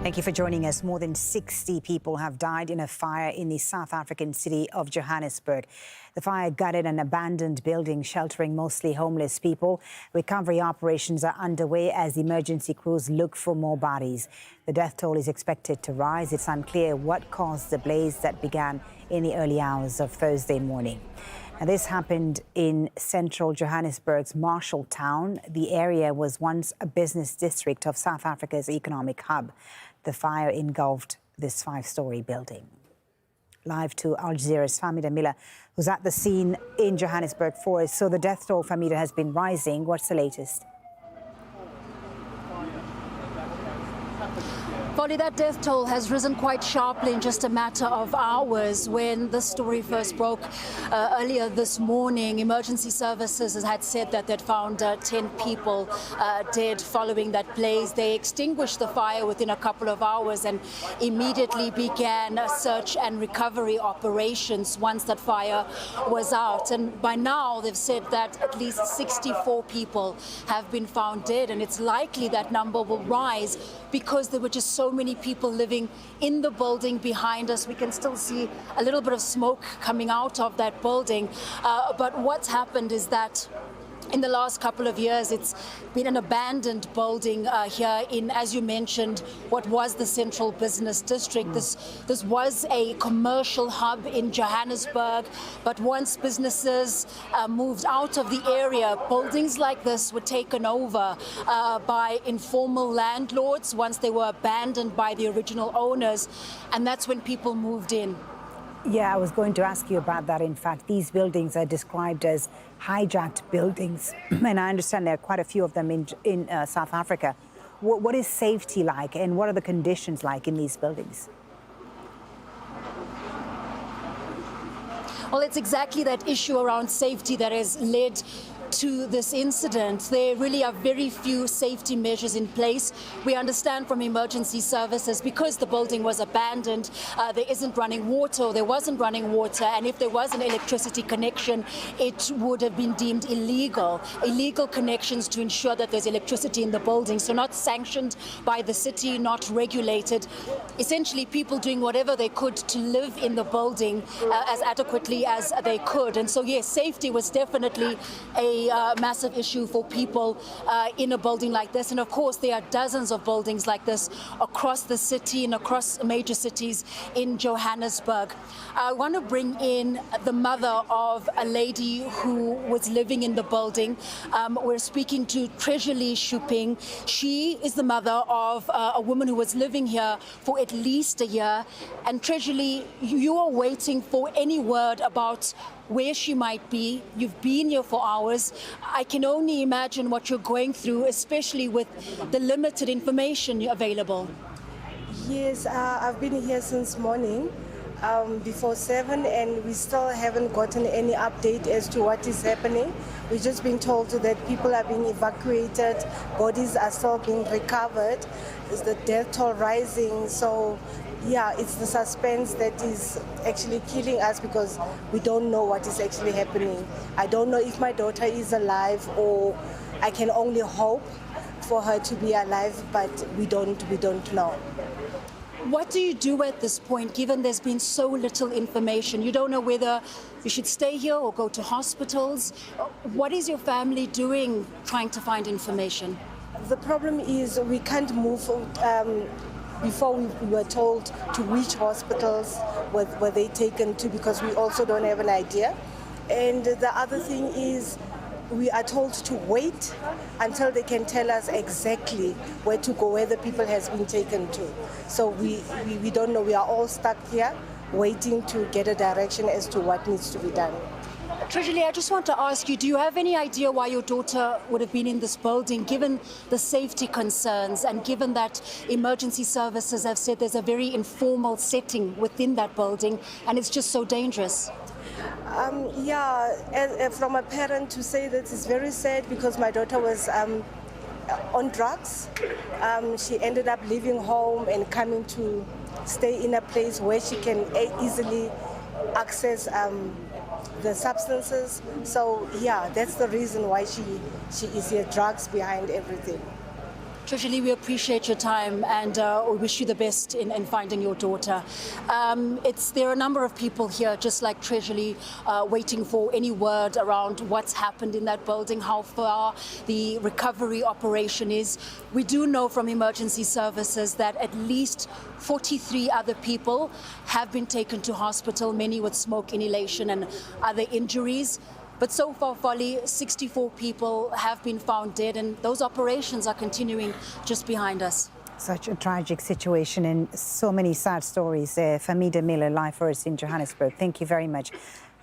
Thank you for joining us. More than 60 people have died in a fire in the South African city of Johannesburg. The fire gutted an abandoned building sheltering mostly homeless people. Recovery operations are underway as emergency crews look for more bodies. The death toll is expected to rise. It's unclear what caused the blaze that began in the early hours of Thursday morning. Now, this happened in central Johannesburg's Marshalltown. The area was once a business district of South Africa's economic hub. The fire engulfed this 5-story building. Live to Al Jazeera's Fahmida, who's at the scene in Johannesburg for us. So the death toll, Fahmida, has been rising. What's the latest? Polly, that death toll has risen quite sharply in just a matter of hours. When the story first broke earlier this morning, emergency services had said that they'd found 10 people dead following that blaze. They extinguished the fire within a couple of hours and immediately began search and recovery operations once that fire was out. And by now, they've said that at least 64 people have been found dead, and it's likely that number will rise because there were just so many people living in the building behind us. We can still see a little bit of smoke coming out of that building. But what's happened is that in the last couple of years, it's been an abandoned building here in, as you mentioned, what was the central business district. This was a commercial hub in Johannesburg, but once businesses moved out of the area, buildings like this were taken over by informal landlords once they were abandoned by the original owners, and that's when people moved in. Yeah, I was going to ask you about that. In fact, these buildings are described as hijacked buildings, and I understand there are quite a few of them in South Africa. What is safety like, and what are the conditions like in these buildings? Well, it's exactly that issue around safety that has led to this incident. There really are very few safety measures in place. We understand from emergency services, because the building was abandoned, there isn't running water, or there wasn't running water, and if there was an electricity connection, it would have been deemed illegal. Illegal connections to ensure that there's electricity in the building, so not sanctioned by the city, not regulated. Essentially, people doing whatever they could to live in the building as adequately as they could. And so, yes, safety was definitely a massive issue for people in a building like this. And of course, there are dozens of buildings like this across the city and across major cities in Johannesburg. I want to bring in the mother of a lady who was living in the building. We're speaking to Treasury Shuping. She is the mother of a woman who was living here for at least a year. And Treasury, you are waiting for any word about where she might be. You've been here for hours. I can only imagine what you're going through, especially with the limited information available. Yes, I've been here since morning, before 7, and we still haven't gotten any update as to what is happening. We've just been told that people are being evacuated, bodies are still being recovered, is the death toll rising. So yeah, it's the suspense that is actually killing us, because we don't know what is actually happening. I don't know if my daughter is alive, or I can only hope for her to be alive, but we don't know. What do you do at this point, given there's been so little information? You don't know whether you should stay here or go to hospitals. What is your family doing trying to find information? The problem is we can't move. Before we were told to which hospitals were they taken to, because we also don't have an idea. And the other thing is we are told to wait until they can tell us exactly where to go, where the people has been taken to. So we don't know. We are all stuck here waiting to get a direction as to what needs to be done. Treasury, I just want to ask you, do you have any idea why your daughter would have been in this building, given the safety concerns and given that emergency services have said there's a very informal setting within that building and it's just so dangerous? Yeah, from a parent to say that is very sad, because my daughter was on drugs. She ended up leaving home and coming to stay in a place where she can easily access the substances. So yeah, that's the reason why she is here, drugs behind everything. Treasury, we appreciate your time and we wish you the best in finding your daughter. There are a number of people here, just like Treasury, waiting for any word around what's happened in that building, how far the recovery operation is. We do know from emergency services that at least 43 other people have been taken to hospital, many with smoke inhalation and other injuries. But so far, Folly, 64 people have been found dead, and those operations are continuing just behind us. Such a tragic situation and so many sad stories. Fahmida Miller, live for us in Johannesburg. Thank you very much.